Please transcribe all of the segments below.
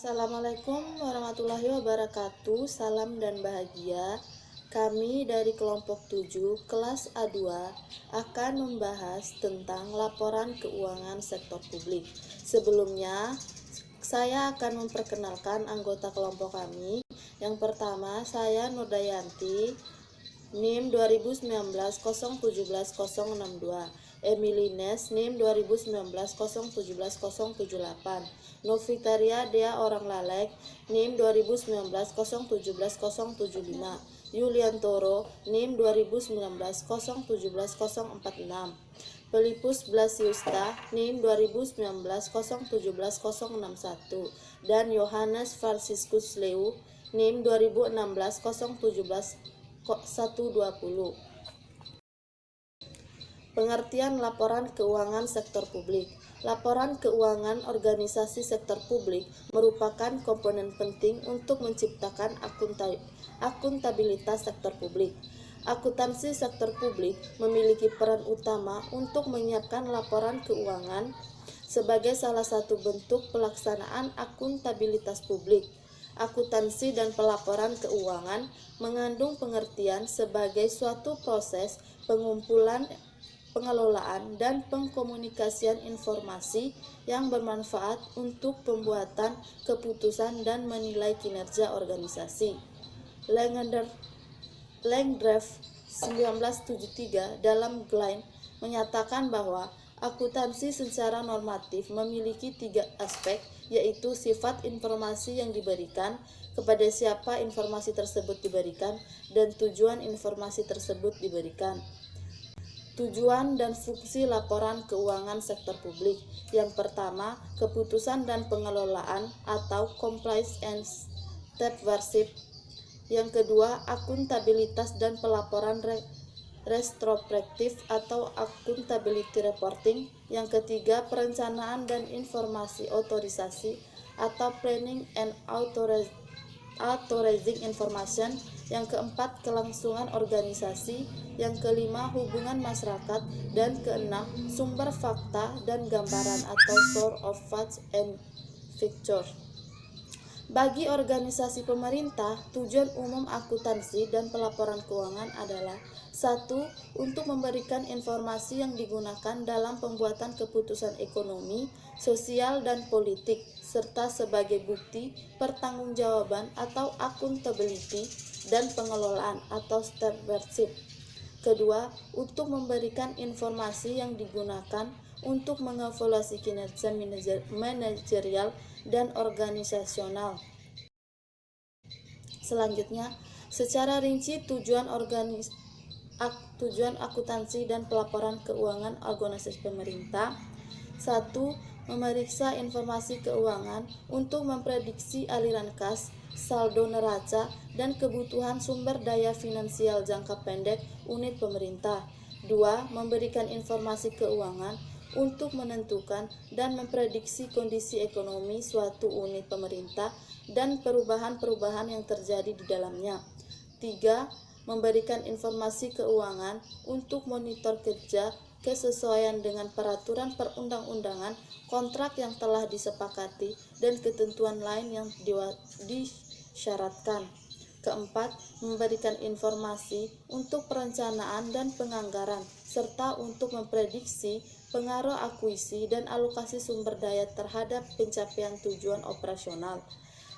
Assalamualaikum warahmatullahi wabarakatuh. Salam dan bahagia. Kami dari kelompok 7 kelas A2 akan membahas tentang laporan keuangan sektor publik. Sebelumnya, saya akan memperkenalkan anggota kelompok kami. Yang pertama, saya Nurdayanti, NIM 2019-017-062, Emilines NIM 2019-017-078, Novitaria Dea Orang Lalek NIM 2019-017-075, Yuliantoro NIM 2019-017-046, Pelipus Blasiusta NIM 2019-017-061, dan Yohanes Franciscus Leu NIM 2016-017-120. Pengertian laporan keuangan sektor publik. Laporan keuangan organisasi sektor publik merupakan komponen penting untuk menciptakan akuntabilitas sektor publik. Akuntansi sektor publik memiliki peran utama untuk menyiapkan laporan keuangan sebagai salah satu bentuk pelaksanaan akuntabilitas publik. Akuntansi dan pelaporan keuangan mengandung pengertian sebagai suatu proses pengumpulan, pengelolaan, dan pengkomunikasian informasi yang bermanfaat untuk pembuatan keputusan dan menilai kinerja organisasi. Landgraf 1973 dalam Glein menyatakan bahwa akuntansi secara normatif memiliki 3 aspek, yaitu sifat informasi yang diberikan, kepada siapa informasi tersebut diberikan, dan tujuan informasi tersebut diberikan. Tujuan dan fungsi laporan keuangan sektor publik. Yang pertama, keputusan dan pengelolaan atau compliance and stewardship. Yang kedua, akuntabilitas dan pelaporan retrospektif atau accountability reporting. Yang ketiga, perencanaan dan informasi otorisasi atau planning and authorizing information. Yang keempat, kelangsungan organisasi. Yang kelima, hubungan masyarakat. Dan keenam, sumber fakta dan gambaran atau source of facts and figures. Bagi organisasi pemerintah, tujuan umum akuntansi dan pelaporan keuangan adalah: 1. Untuk memberikan informasi yang digunakan dalam pembuatan keputusan ekonomi, sosial, dan politik, serta sebagai bukti pertanggungjawaban atau accountability dan pengelolaan atau stewardship. Kedua, untuk memberikan informasi yang digunakan untuk mengevaluasi kinerja manajerial dan organisasional. Selanjutnya, secara rinci tujuan akuntansi dan pelaporan keuangan organisasi pemerintah. 1. Memeriksa informasi keuangan untuk memprediksi aliran kas, saldo neraca, dan kebutuhan sumber daya finansial jangka pendek unit pemerintah. 2. Memberikan informasi keuangan untuk menentukan dan memprediksi kondisi ekonomi suatu unit pemerintah dan perubahan-perubahan yang terjadi di dalamnya. 3. Memberikan informasi keuangan untuk monitor kerja kesesuaian dengan peraturan perundang-undangan, kontrak yang telah disepakati, dan ketentuan lain yang disyaratkan. Keempat, memberikan informasi untuk perencanaan dan penganggaran, serta untuk memprediksi pengaruh akuisisi dan alokasi sumber daya terhadap pencapaian tujuan operasional.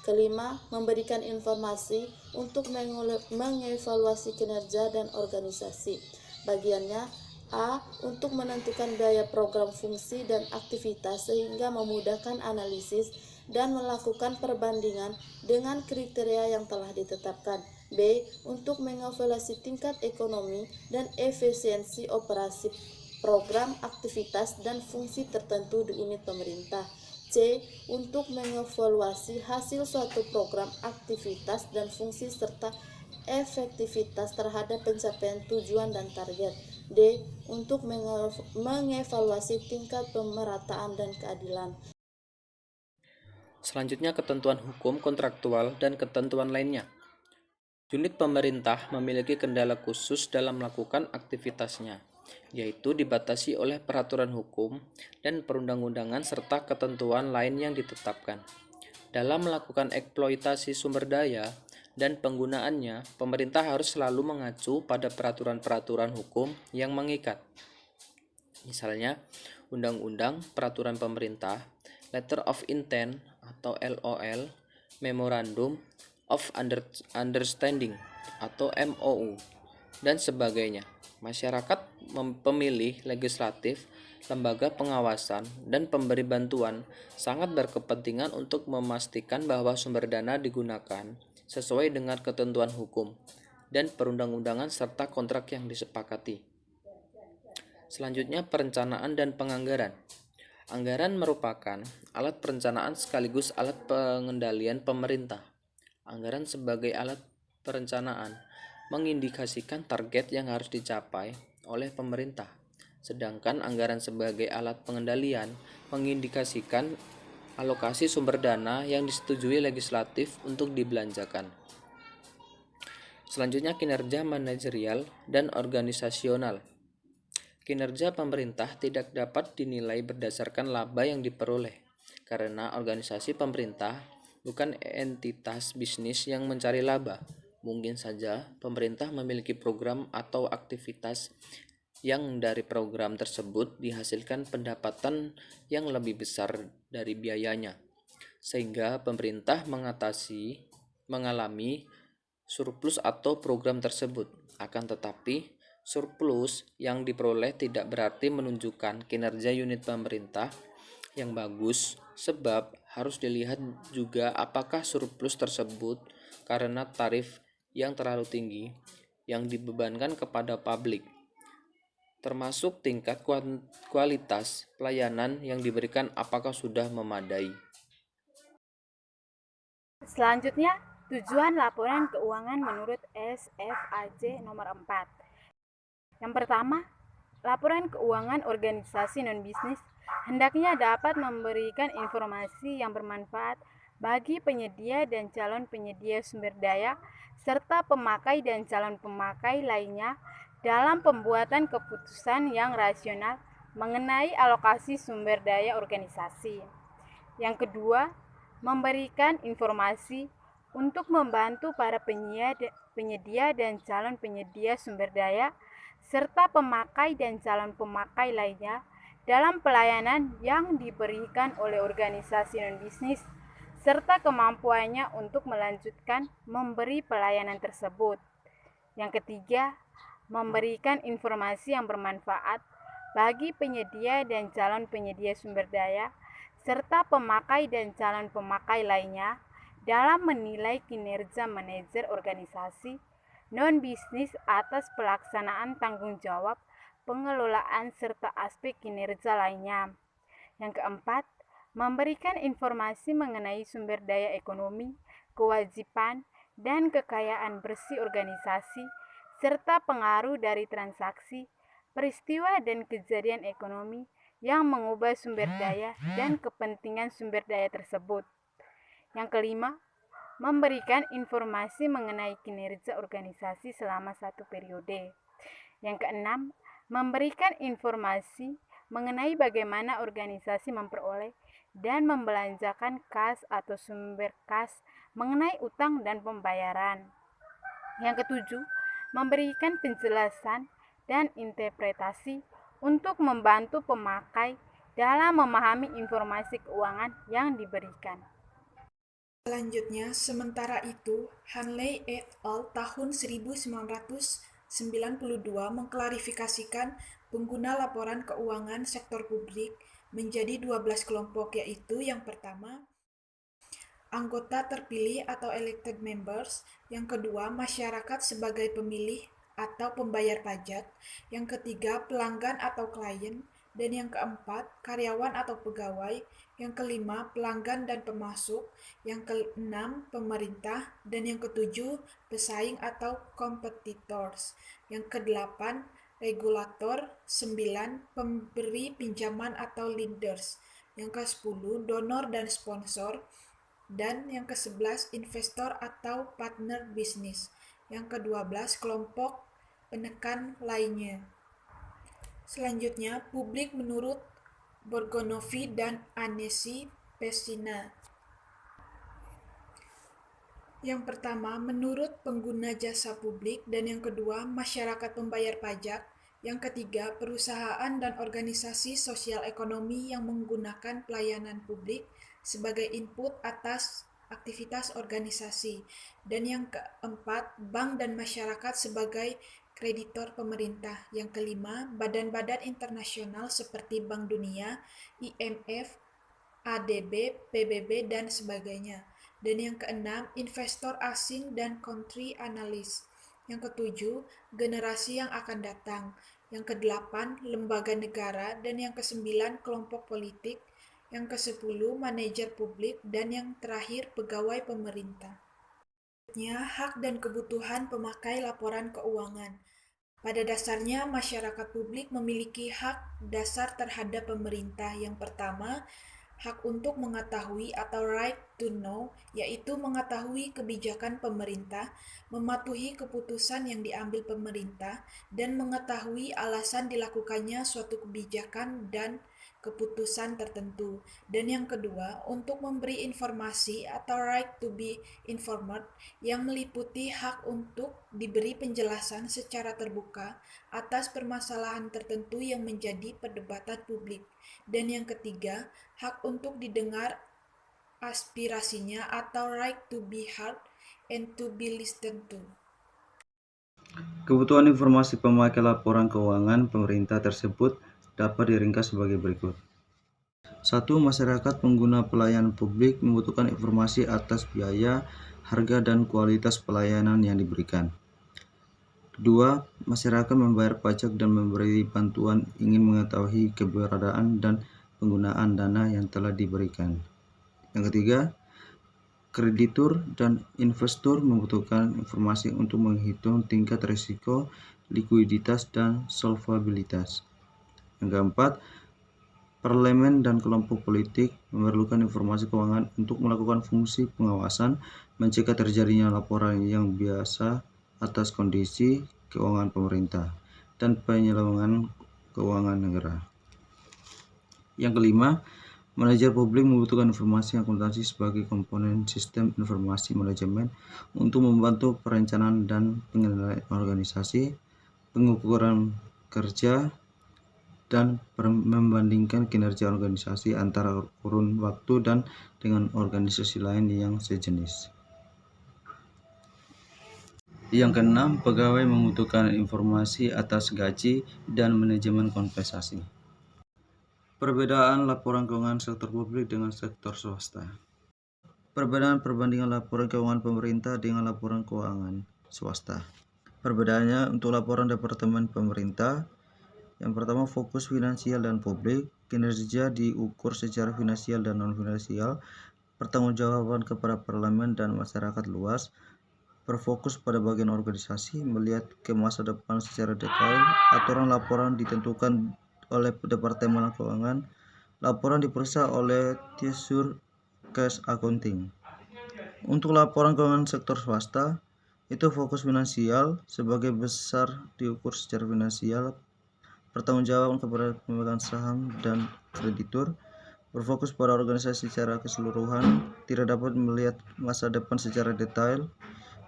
Kelima, memberikan informasi untuk mengevaluasi kinerja dan organisasi. Bagiannya: A. Untuk menentukan biaya program, fungsi, dan aktivitas sehingga memudahkan analisis dan melakukan perbandingan dengan kriteria yang telah ditetapkan. B. Untuk mengevaluasi tingkat ekonomi dan efisiensi operasi program, aktivitas, dan fungsi tertentu di unit pemerintah. C. Untuk mengevaluasi hasil suatu program, aktivitas, dan fungsi serta efektivitas terhadap pencapaian tujuan dan target. D. Untuk mengevaluasi tingkat pemerataan dan keadilan. Selanjutnya, ketentuan hukum, kontraktual, dan ketentuan lainnya. Unit pemerintah memiliki kendala khusus dalam melakukan aktivitasnya, yaitu dibatasi oleh peraturan hukum dan perundang-undangan serta ketentuan lain yang ditetapkan. Dalam melakukan eksploitasi sumber daya dan penggunaannya, pemerintah harus selalu mengacu pada peraturan-peraturan hukum yang mengikat. Misalnya, Undang-Undang Peraturan Pemerintah, Letter of Intent atau LOL, Memorandum of Understanding atau MOU, dan sebagainya. Masyarakat pemilih legislatif, lembaga pengawasan, dan pemberi bantuan sangat berkepentingan untuk memastikan bahwa sumber dana digunakan sesuai dengan ketentuan hukum dan perundang-undangan serta kontrak yang disepakati. Selanjutnya, perencanaan dan penganggaran. Anggaran merupakan alat perencanaan sekaligus alat pengendalian pemerintah. Anggaran sebagai alat perencanaan mengindikasikan target yang harus dicapai oleh pemerintah, sedangkan anggaran sebagai alat pengendalian mengindikasikan alokasi sumber dana yang disetujui legislatif untuk dibelanjakan. Selanjutnya, kinerja manajerial dan organisasional. Kinerja pemerintah tidak dapat dinilai berdasarkan laba yang diperoleh, karena organisasi pemerintah bukan entitas bisnis yang mencari laba. Mungkin saja pemerintah memiliki program atau aktivitas yang dari program tersebut dihasilkan pendapatan yang lebih besar dari biayanya, sehingga pemerintah mengalami surplus atau program tersebut. Akan tetapi, surplus yang diperoleh tidak berarti menunjukkan kinerja unit pemerintah yang bagus, sebab harus dilihat juga apakah surplus tersebut karena tarif yang terlalu tinggi yang dibebankan kepada publik, termasuk tingkat kualitas pelayanan yang diberikan apakah sudah memadai. Selanjutnya, tujuan laporan keuangan menurut SFAJ nomor 4. Yang pertama, laporan keuangan organisasi non-bisnis hendaknya dapat memberikan informasi yang bermanfaat bagi penyedia dan calon penyedia sumber daya, serta pemakai dan calon pemakai lainnya dalam pembuatan keputusan yang rasional mengenai alokasi sumber daya organisasi. Yang kedua, memberikan informasi untuk membantu para penyedia dan calon penyedia sumber daya serta pemakai dan calon pemakai lainnya dalam pelayanan yang diberikan oleh organisasi non-bisnis serta kemampuannya untuk melanjutkan memberi pelayanan tersebut. Yang ketiga, memberikan informasi yang bermanfaat bagi penyedia dan calon penyedia sumber daya serta pemakai dan calon pemakai lainnya dalam menilai kinerja manajer organisasi non-bisnis atas pelaksanaan tanggung jawab pengelolaan serta aspek kinerja lainnya. Yang keempat, memberikan informasi mengenai sumber daya ekonomi, kewajiban, dan kekayaan bersih organisasi, serta pengaruh dari transaksi, peristiwa, dan kejadian ekonomi yang mengubah sumber daya dan kepentingan sumber daya tersebut. Yang kelima, memberikan informasi mengenai kinerja organisasi selama satu periode. Yang keenam, memberikan informasi mengenai bagaimana organisasi memperoleh dan membelanjakan kas atau sumber kas mengenai utang dan pembayaran. Yang ketujuh, memberikan penjelasan dan interpretasi untuk membantu pemakai dalam memahami informasi keuangan yang diberikan. Selanjutnya, sementara itu, Hanley et al. Tahun 1992 mengklarifikasikan pengguna laporan keuangan sektor publik menjadi 12 kelompok, yaitu yang pertama, anggota terpilih atau elected members, yang kedua, masyarakat sebagai pemilih atau pembayar pajak, yang ketiga, pelanggan atau klien, dan yang keempat, karyawan atau pegawai, yang kelima, pelanggan dan pemasok, yang keenam, pemerintah, dan yang ketujuh, pesaing atau competitors, yang kedelapan, regulator, 9, pemberi pinjaman atau lenders, yang ke-10, donor dan sponsor, dan yang ke-11, investor atau partner bisnis, yang ke-12, kelompok penekan lainnya. Selanjutnya, publik menurut Borgonovi dan Anesi Pesina. Yang pertama, menurut pengguna jasa publik, dan yang kedua, masyarakat pembayar pajak. Yang ketiga, perusahaan dan organisasi sosial ekonomi yang menggunakan pelayanan publik sebagai input atas aktivitas organisasi. Dan yang keempat, bank dan masyarakat sebagai kreditor pemerintah. Yang kelima, badan-badan internasional seperti Bank Dunia, IMF, ADB, PBB, dan sebagainya. Dan yang keenam, investor asing dan country analyst. Yang ketujuh, generasi yang akan datang. Yang kedelapan, lembaga negara. Dan yang kesembilan, kelompok politik. Yang kesepuluh, manajer publik. Dan yang terakhir, pegawai pemerintah. Hak dan kebutuhan pemakai laporan keuangan. Pada dasarnya, masyarakat publik memiliki hak dasar terhadap pemerintah. Yang pertama, hak untuk mengetahui atau right to know, yaitu mengetahui kebijakan pemerintah, mematuhi keputusan yang diambil pemerintah, dan mengetahui alasan dilakukannya suatu kebijakan dan keputusan tertentu. Dan yang kedua, untuk memberi informasi atau right to be informed, yang meliputi hak untuk diberi penjelasan secara terbuka atas permasalahan tertentu yang menjadi perdebatan publik. Dan yang ketiga, hak untuk didengar aspirasinya atau right to be heard and to be listened to. Kebutuhan informasi pemakai laporan keuangan pemerintah tersebut dapat diringkas sebagai berikut. 1. Masyarakat pengguna pelayanan publik membutuhkan informasi atas biaya, harga, dan kualitas pelayanan yang diberikan. 2. Masyarakat membayar pajak dan memberi bantuan ingin mengetahui keberadaan dan penggunaan dana yang telah diberikan. Yang ketiga, kreditur dan investor membutuhkan informasi untuk menghitung tingkat risiko, likuiditas, dan solvabilitas. Yang keempat, parlemen dan kelompok politik memerlukan informasi keuangan untuk melakukan fungsi pengawasan, mencegah terjadinya laporan yang biasa atas kondisi keuangan pemerintah dan penyelenggaraan keuangan negara. Yang kelima, manajer publik membutuhkan informasi akuntansi sebagai komponen sistem informasi manajemen untuk membantu perencanaan dan pengendalian organisasi, pengukuran kerja, dan membandingkan kinerja organisasi antara kurun waktu dan dengan organisasi lain yang sejenis. Yang keenam, pegawai membutuhkan informasi atas gaji dan manajemen kompensasi. Perbedaan laporan keuangan sektor publik dengan sektor swasta. Perbedaan perbandingan laporan keuangan pemerintah dengan laporan keuangan swasta. Perbedaannya untuk laporan departemen pemerintah, yang pertama fokus finansial dan publik, kinerja diukur secara finansial dan non-finansial, pertanggungjawaban kepada parlemen dan masyarakat luas, berfokus pada bagian organisasi, melihat ke masa depan secara detail, aturan laporan ditentukan oleh Departemen Keuangan, laporan diperiksa oleh Treasury Cash Accounting. Untuk laporan keuangan sektor swasta, itu fokus finansial, sebagai besar diukur secara finansial, pertanggungjawaban kepada pemegang saham dan kreditur, berfokus pada organisasi secara keseluruhan, tidak dapat melihat masa depan secara detail.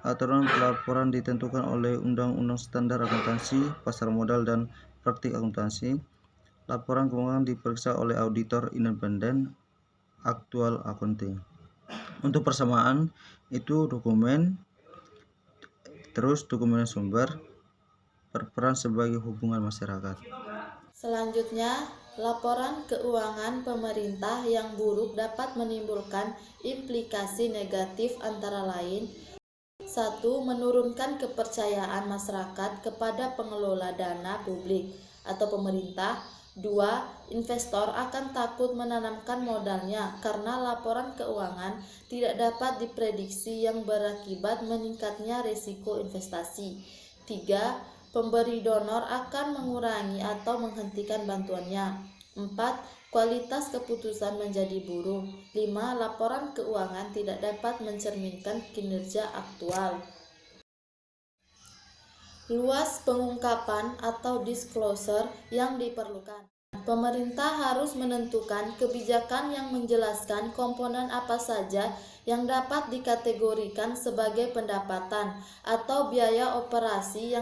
Aturan laporan ditentukan oleh Undang-Undang Standar Akuntansi, Pasar Modal, dan Praktik Akuntansi. Laporan keuangan diperiksa oleh auditor independen, Actual Accounting. Untuk persamaan, itu dokumen, terus dokumen sumber, berperan sebagai hubungan masyarakat. Selanjutnya, laporan keuangan pemerintah yang buruk dapat menimbulkan implikasi negatif antara lain: 1. Menurunkan kepercayaan masyarakat kepada pengelola dana publik atau pemerintah. 2. Investor akan takut menanamkan modalnya karena laporan keuangan tidak dapat diprediksi yang berakibat meningkatnya risiko investasi. 3. Pemberi donor akan mengurangi atau menghentikan bantuannya. 4. Kualitas keputusan menjadi buruk. 5. Laporan keuangan tidak dapat mencerminkan kinerja aktual. Luas pengungkapan atau disclosure yang diperlukan. Pemerintah harus menentukan kebijakan yang menjelaskan komponen apa saja yang dapat dikategorikan sebagai pendapatan atau biaya operasi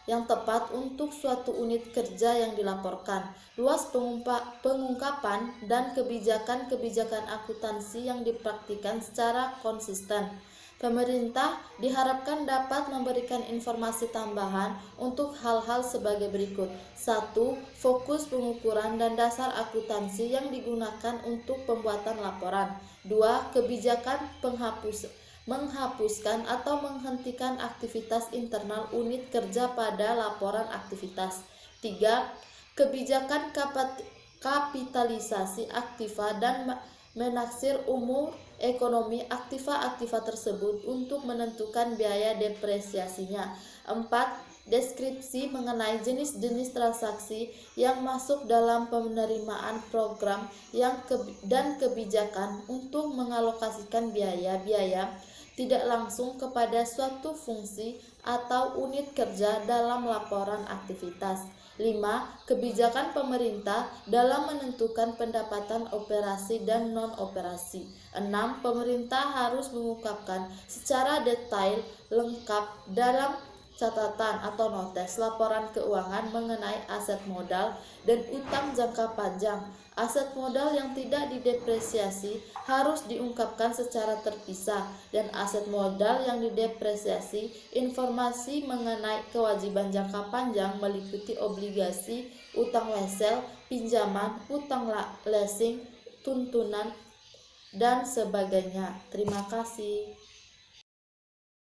yang tepat untuk suatu unit kerja yang dilaporkan. Luas pengungkapan dan kebijakan-kebijakan akuntansi yang dipraktikkan secara konsisten. Pemerintah diharapkan dapat memberikan informasi tambahan untuk hal-hal sebagai berikut. 1. Fokus pengukuran dan dasar akuntansi yang digunakan untuk pembuatan laporan. 2. Kebijakan menghapuskan atau menghentikan aktivitas internal unit kerja pada laporan aktivitas. 3. Kebijakan kapitalisasi aktiva dan menaksir umur ekonomi aktiva tersebut untuk menentukan biaya depresiasinya. 4. Deskripsi mengenai jenis-jenis transaksi yang masuk dalam penerimaan program dan kebijakan untuk mengalokasikan biaya-biaya tidak langsung kepada suatu fungsi atau unit kerja dalam laporan aktivitas. 5. Kebijakan pemerintah dalam menentukan pendapatan operasi dan non-operasi. 6. Pemerintah harus mengungkapkan secara detail lengkap dalam catatan atau notes laporan keuangan mengenai aset modal dan utang jangka panjang. Aset modal yang tidak didepresiasi harus diungkapkan secara terpisah, dan aset modal yang didepresiasi, informasi mengenai kewajiban jangka panjang meliputi obligasi, utang wesel, pinjaman, utang leasing, tuntunan, dan sebagainya. Terima kasih.